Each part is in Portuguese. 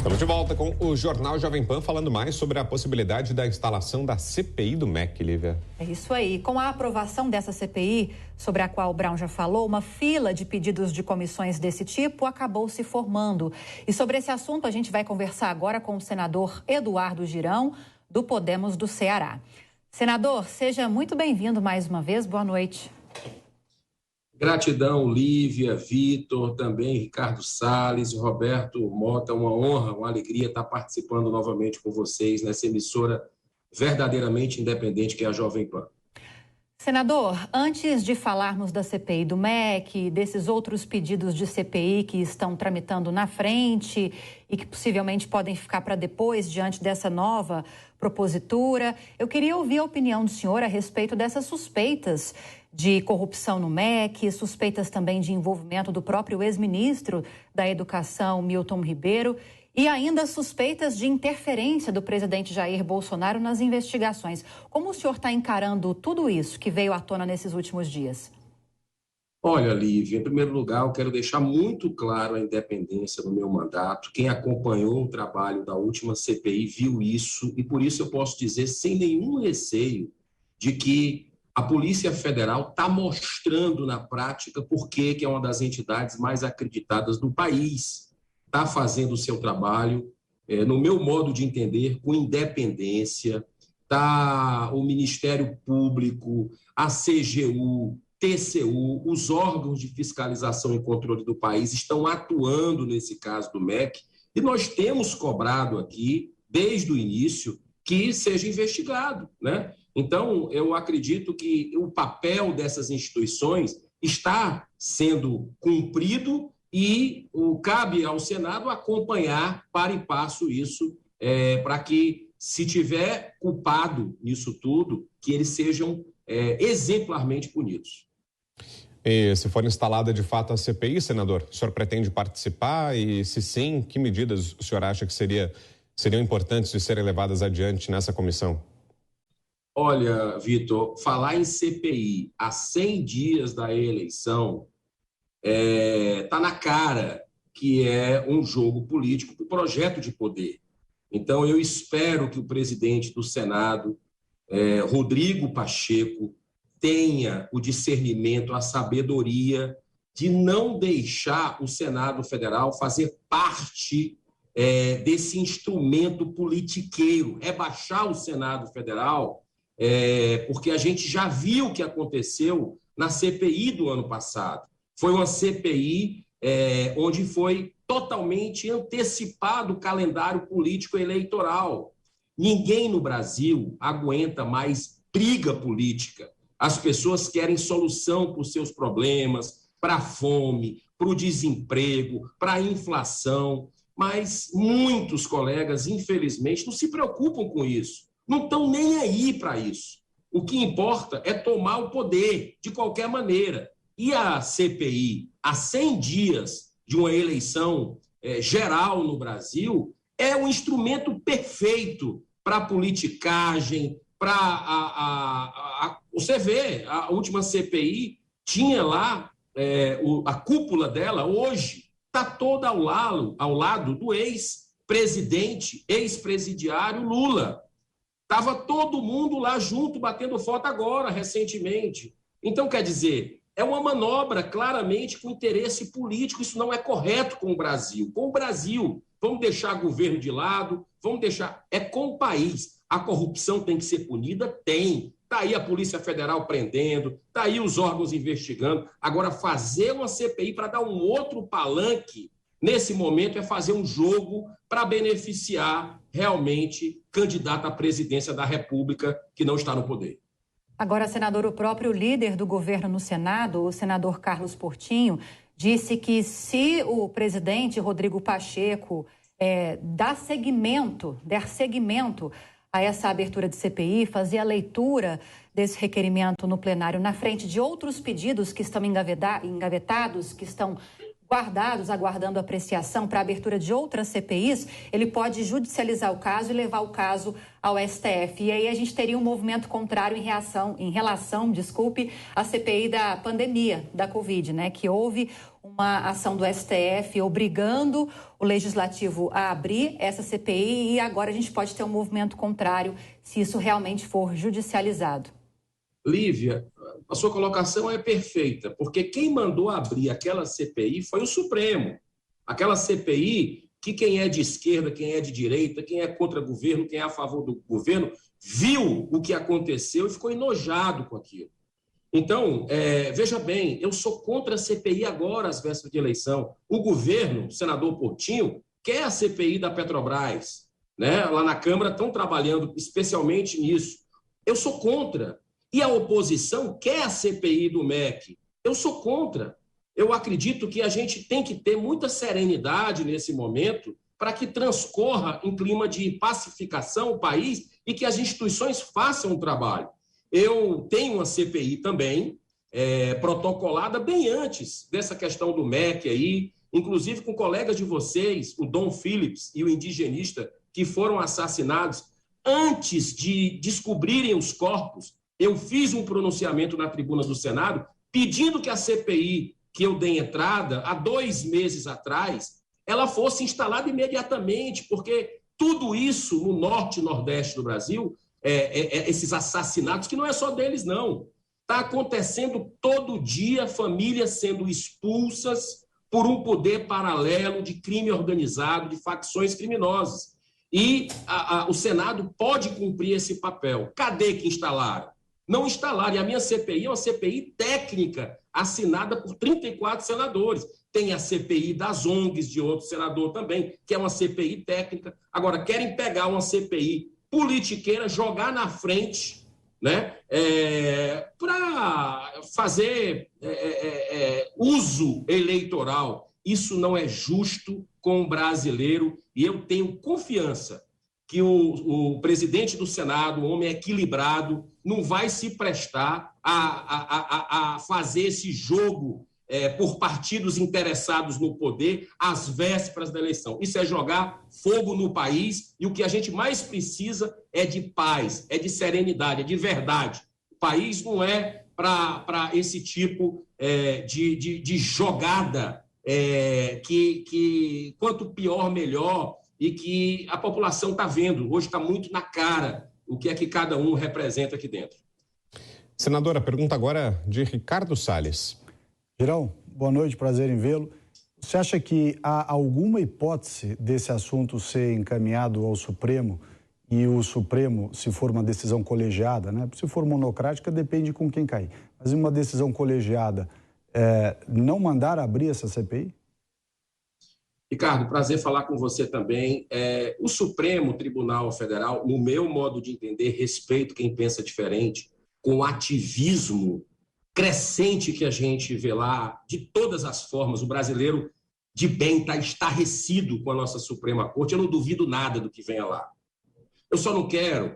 Estamos de volta com o Jornal Jovem Pan, falando mais sobre a possibilidade da instalação da CPI do MEC, Lívia. É isso aí. Com a aprovação dessa CPI, sobre a qual o Brown já falou, uma fila de pedidos de comissões desse tipo acabou se formando. E sobre esse assunto a gente vai conversar agora com o senador Eduardo Girão, do Podemos do Ceará. Senador, seja muito bem-vindo mais uma vez. Boa noite. Gratidão, Lívia, Vitor, também Ricardo Salles, Roberto Mota, uma honra, uma alegria estar participando novamente com vocês nessa emissora verdadeiramente independente que é a Jovem Pan. Senador, antes de falarmos da CPI do MEC, desses outros pedidos de CPI que estão tramitando na frente e que possivelmente podem ficar para depois diante dessa nova propositura, eu queria ouvir a opinião do senhor a respeito dessas suspeitas de corrupção no MEC, suspeitas também de envolvimento do próprio ex-ministro da Educação, Milton Ribeiro, e ainda suspeitas de interferência do presidente Jair Bolsonaro nas investigações. Como o senhor está encarando tudo isso que veio à tona nesses últimos dias? Olha, Lívia, em primeiro lugar, eu quero deixar muito claro a independência do meu mandato. Quem acompanhou o trabalho da última CPI viu isso, e por isso eu posso dizer, sem nenhum receio, de que a Polícia Federal está mostrando na prática por que é uma das entidades mais acreditadas do país. Está fazendo o seu trabalho, no meu modo de entender, com independência. Está o Ministério Público, a CGU, TCU, os órgãos de fiscalização e controle do país estão atuando nesse caso do MEC, e nós temos cobrado aqui, desde o início, que seja investigado, né? Então, eu acredito que o papel dessas instituições está sendo cumprido e cabe ao Senado acompanhar para e passo isso, para que, se tiver culpado nisso tudo, que eles sejam exemplarmente punidos. E se for instalada de fato a CPI, senador, o senhor pretende participar? E se sim, que medidas o senhor acha que seriam importantes de serem levadas adiante nessa comissão? Olha, Vitor, falar em CPI a 100 dias da eleição está na cara que é um jogo político para o projeto de poder. Então, eu espero que o presidente do Senado, Rodrigo Pacheco, tenha o discernimento, a sabedoria de não deixar o Senado Federal fazer parte desse instrumento politiqueiro, rebaixar o Senado Federal, porque a gente já viu o que aconteceu na CPI do ano passado. Foi uma CPI onde foi totalmente antecipado o calendário político eleitoral. Ninguém no Brasil aguenta mais briga política. As pessoas querem solução para os seus problemas, para a fome, para o desemprego, para a inflação, mas muitos colegas, infelizmente, não se preocupam com isso, não estão nem aí para isso. O que importa é tomar o poder, de qualquer maneira. E a CPI, há 100 dias de uma eleição geral no Brasil, é um instrumento perfeito para a politicagem, para você vê, a última CPI tinha lá a cúpula dela, hoje está toda ao lado do ex-presidente, ex-presidiário Lula. Estava todo mundo lá junto, batendo foto agora, recentemente. Então, quer dizer, é uma manobra claramente com interesse político. Isso não é correto com o Brasil. Com o Brasil, vamos deixar o governo de lado, vamos deixar... É com o país. A corrupção tem que ser punida? Tem. Está aí a Polícia Federal prendendo, está aí os órgãos investigando. Agora, fazer uma CPI para dar um outro palanque, nesse momento, é fazer um jogo para beneficiar realmente candidato à presidência da República que não está no poder. Agora, senador, o próprio líder do governo no Senado, o senador Carlos Portinho, disse que se o presidente Rodrigo Pacheco der seguimento a essa abertura de CPI, fazer a leitura desse requerimento no plenário na frente de outros pedidos que estão engavetados, que estão guardados, aguardando apreciação para a abertura de outras CPIs, ele pode judicializar o caso e levar o caso ao STF. E aí a gente teria um movimento contrário em relação à CPI da pandemia da Covid, né? Que houve um uma ação do STF obrigando o Legislativo a abrir essa CPI e agora a gente pode ter um movimento contrário se isso realmente for judicializado. Lívia, a sua colocação é perfeita, porque quem mandou abrir aquela CPI foi o Supremo. Aquela CPI que quem é de esquerda, quem é de direita, quem é contra o governo, quem é a favor do governo, viu o que aconteceu e ficou enojado com aquilo. Então, veja bem, eu sou contra a CPI agora, às vésperas de eleição. O governo, o senador Portinho, quer a CPI da Petrobras, né? Lá na Câmara estão trabalhando especialmente nisso. Eu sou contra. E a oposição quer a CPI do MEC. Eu sou contra. Eu acredito que a gente tem que ter muita serenidade nesse momento para que transcorra em clima de pacificação o país e que as instituições façam o trabalho. Eu tenho uma CPI também, protocolada bem antes dessa questão do MEC aí, inclusive com colegas de vocês, o Dom Phillips e o indigenista, que foram assassinados antes de descobrirem os corpos. Eu fiz um pronunciamento na tribuna do Senado pedindo que a CPI que eu dei entrada há 2 meses atrás, ela fosse instalada imediatamente, porque tudo isso no norte e nordeste do Brasil, esses assassinatos, que não é só deles, não. Está acontecendo todo dia, famílias sendo expulsas por um poder paralelo de crime organizado, de facções criminosas. E o Senado pode cumprir esse papel. Cadê que instalaram? Não instalaram. E a minha CPI é uma CPI técnica, assinada por 34 senadores. Tem a CPI das ONGs, de outro senador também, que é uma CPI técnica. Agora, querem pegar uma CPI politiqueira, jogar na frente, né, para fazer uso eleitoral. Isso não é justo com o brasileiro e eu tenho confiança que o presidente do Senado, um homem equilibrado, não vai se prestar a fazer esse jogo por partidos interessados no poder às vésperas da eleição. Isso é jogar fogo no país e o que a gente mais precisa é de paz, é de serenidade, é de verdade. O país não é para esse tipo de jogada que quanto pior, melhor, e que a população está vendo. Hoje está muito na cara o que é que cada um representa aqui dentro. Senadora, a pergunta agora é de Ricardo Salles. Girão, boa noite, prazer em vê-lo. Você acha que há alguma hipótese desse assunto ser encaminhado ao Supremo e o Supremo, se for uma decisão colegiada, né? Se for monocrática, depende com quem cair, mas uma decisão colegiada, não mandar abrir essa CPI? Ricardo, prazer falar com você também. O Supremo Tribunal Federal, no meu modo de entender, respeito quem pensa diferente, com o ativismo crescente que a gente vê lá, de todas as formas, o brasileiro de bem está estarrecido com a nossa Suprema Corte, eu não duvido nada do que venha lá. Eu só não quero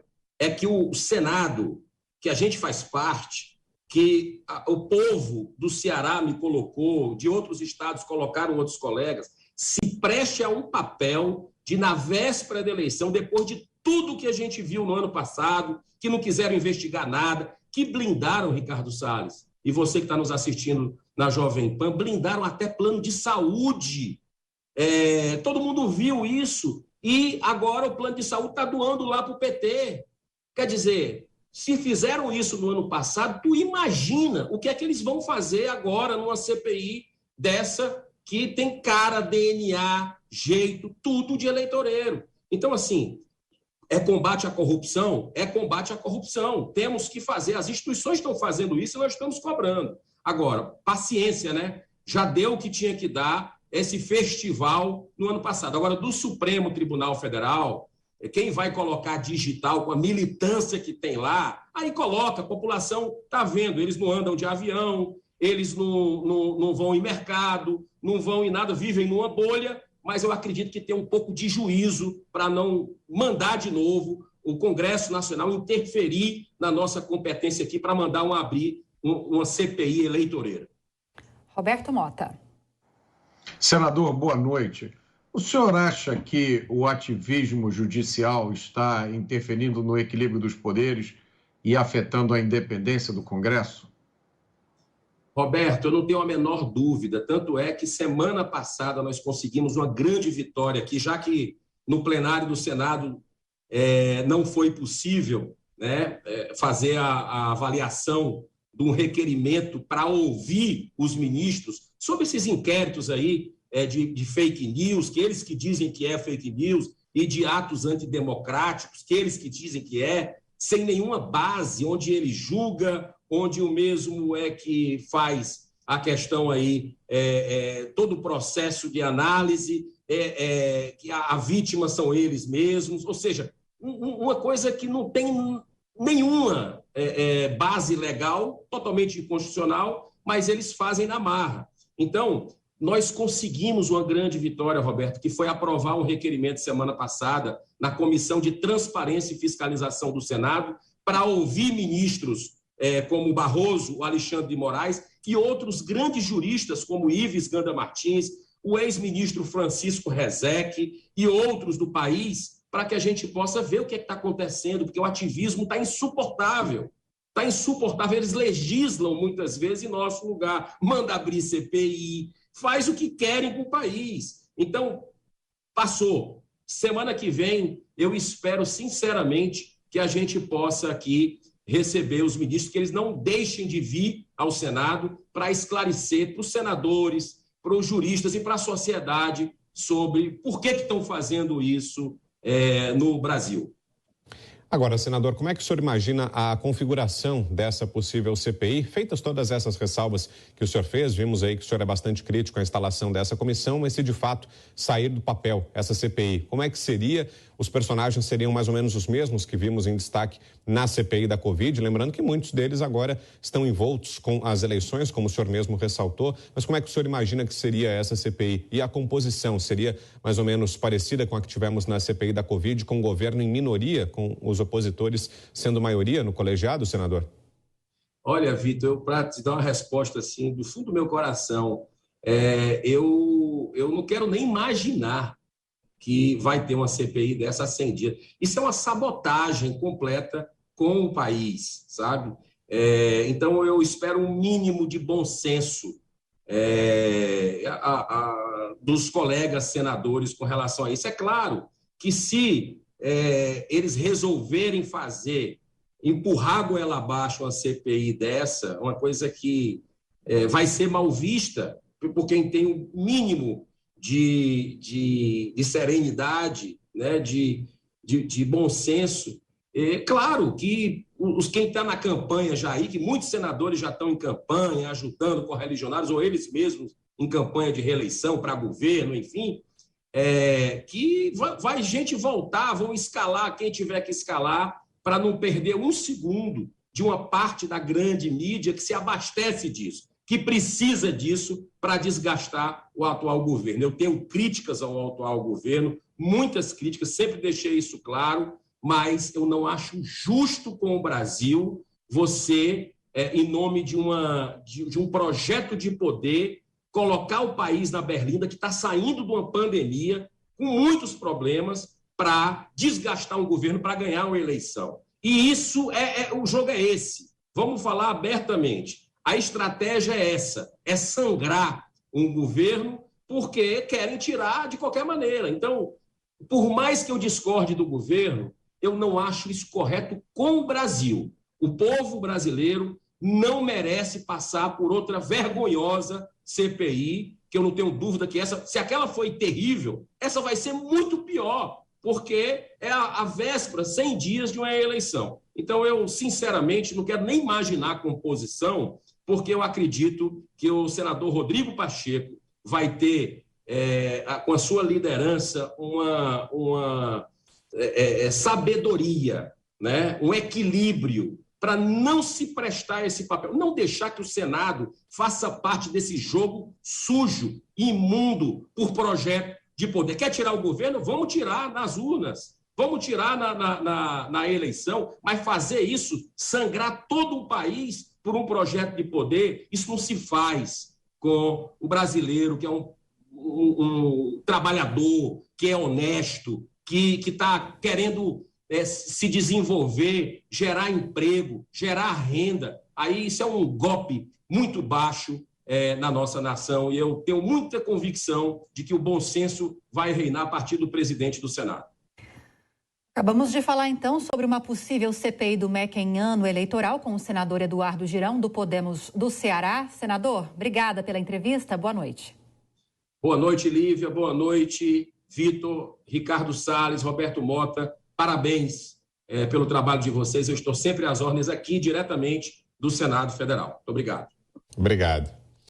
que o Senado, que a gente faz parte, que o povo do Ceará me colocou, de outros estados colocaram outros colegas, se preste a um papel de, na véspera da eleição, depois de tudo que a gente viu no ano passado, que não quiseram investigar nada, que blindaram, Ricardo Salles, e você que está nos assistindo na Jovem Pan, blindaram até plano de saúde. Todo mundo viu isso e agora o plano de saúde está doando lá para o PT. Quer dizer, se fizeram isso no ano passado, tu imagina o que é que eles vão fazer agora numa CPI dessa que tem cara, DNA, jeito, tudo de eleitoreiro. Então, assim, combate à corrupção? É combate à corrupção. Temos que fazer, as instituições estão fazendo isso e nós estamos cobrando. Agora, paciência, né? Já deu o que tinha que dar esse festival no ano passado. Agora, do Supremo Tribunal Federal, quem vai colocar digital com a militância que tem lá, aí coloca, a população está vendo, eles não andam de avião, eles não vão em mercado, não vão em nada, vivem numa bolha, mas eu acredito que tem um pouco de juízo para não mandar de novo o Congresso Nacional interferir na nossa competência aqui para mandar abrir uma CPI eleitoreira. Roberto Mota. Senador, boa noite. O senhor acha que o ativismo judicial está interferindo no equilíbrio dos poderes e afetando a independência do Congresso? Roberto, eu não tenho a menor dúvida, tanto é que semana passada nós conseguimos uma grande vitória aqui, já que no plenário do Senado não foi possível, né, fazer a avaliação de um requerimento para ouvir os ministros sobre esses inquéritos aí de fake news, que eles que dizem que é fake news, e de atos antidemocráticos, que eles que dizem que sem nenhuma base, onde ele julga, onde o mesmo que faz a questão aí, todo o processo de análise, que a vítima são eles mesmos, ou seja, uma coisa que não tem nenhuma base legal, totalmente inconstitucional, mas eles fazem na marra. Então, nós conseguimos uma grande vitória, Roberto, que foi aprovar um requerimento semana passada na Comissão de Transparência e Fiscalização do Senado para ouvir ministros como Barroso, o Alexandre de Moraes e outros grandes juristas como Ives Ganda Martins, o ex-ministro Francisco Rezec e outros do país, para que a gente possa ver o que está acontecendo, porque o ativismo está insuportável. Está insuportável, eles legislam muitas vezes em nosso lugar, manda abrir CPI, faz o que querem com o país. Então, passou. Semana que vem, eu espero sinceramente que a gente possa aqui receber os ministros, que eles não deixem de vir ao Senado para esclarecer para os senadores, para os juristas e para a sociedade sobre por que estão fazendo isso no Brasil. Agora, senador, como é que o senhor imagina a configuração dessa possível CPI? Feitas todas essas ressalvas que o senhor fez, vimos aí que o senhor é bastante crítico à instalação dessa comissão, mas se de fato sair do papel essa CPI, como é que seria? Os personagens seriam mais ou menos os mesmos que vimos em destaque na CPI da Covid, lembrando que muitos deles agora estão envoltos com as eleições, como o senhor mesmo ressaltou, mas como é que o senhor imagina que seria essa CPI? E a composição seria mais ou menos parecida com a que tivemos na CPI da Covid, com o governo em minoria, com os opositores sendo maioria no colegiado, senador? Olha, Vitor, para te dar uma resposta assim, do fundo do meu coração, eu não quero nem imaginar que vai ter uma CPI dessa há 100 dias. Isso é uma sabotagem completa com o país, sabe? Então, eu espero um mínimo de bom senso dos colegas senadores com relação a isso. É claro que se eles resolverem empurrar goela abaixo uma CPI dessa, uma coisa que vai ser mal vista por quem tem um mínimo de serenidade, né, de bom senso. Claro que quem está na campanha já aí, que muitos senadores já estão em campanha, ajudando correligionários, ou eles mesmos em campanha de reeleição para governo, enfim, que vai gente voltar, vão escalar quem tiver que escalar, para não perder um segundo de uma parte da grande mídia que se abastece disso, que precisa disso para desgastar o atual governo. Eu tenho críticas ao atual governo, muitas críticas, sempre deixei isso claro, mas eu não acho justo com o Brasil você, em nome de um projeto de poder, colocar o país na berlinda, que está saindo de uma pandemia, com muitos problemas, para desgastar um governo, para ganhar uma eleição. E isso o jogo é esse. Vamos falar abertamente. A estratégia é essa, é sangrar um governo porque querem tirar de qualquer maneira. Então, por mais que eu discorde do governo, eu não acho isso correto com o Brasil. O povo brasileiro não merece passar por outra vergonhosa CPI, que eu não tenho dúvida que se aquela foi terrível, essa vai ser muito pior, porque é a véspera, 100 dias de uma eleição. Então, eu, sinceramente, não quero nem imaginar a composição, porque eu acredito que o senador Rodrigo Pacheco vai ter, com a sua liderança, uma sabedoria, né? Um equilíbrio para não se prestar esse papel, não deixar que o Senado faça parte desse jogo sujo, imundo, por projeto de poder. Quer tirar o governo? Vamos tirar nas urnas, vamos tirar na eleição, mas fazer isso, sangrar todo o país por um projeto de poder, isso não se faz com o brasileiro, que é um trabalhador, que é honesto, que está querendo se desenvolver, gerar emprego, gerar renda. Aí isso é um golpe muito baixo na nossa nação, e eu tenho muita convicção de que o bom senso vai reinar a partir do presidente do Senado. Acabamos de falar, então, sobre uma possível CPI do MEC em ano eleitoral com o senador Eduardo Girão, do Podemos do Ceará. Senador, obrigada pela entrevista. Boa noite. Boa noite, Lívia. Boa noite, Vitor, Ricardo Salles, Roberto Mota. Parabéns pelo trabalho de vocês. Eu estou sempre às ordens aqui, diretamente do Senado Federal. Muito obrigado. Obrigado.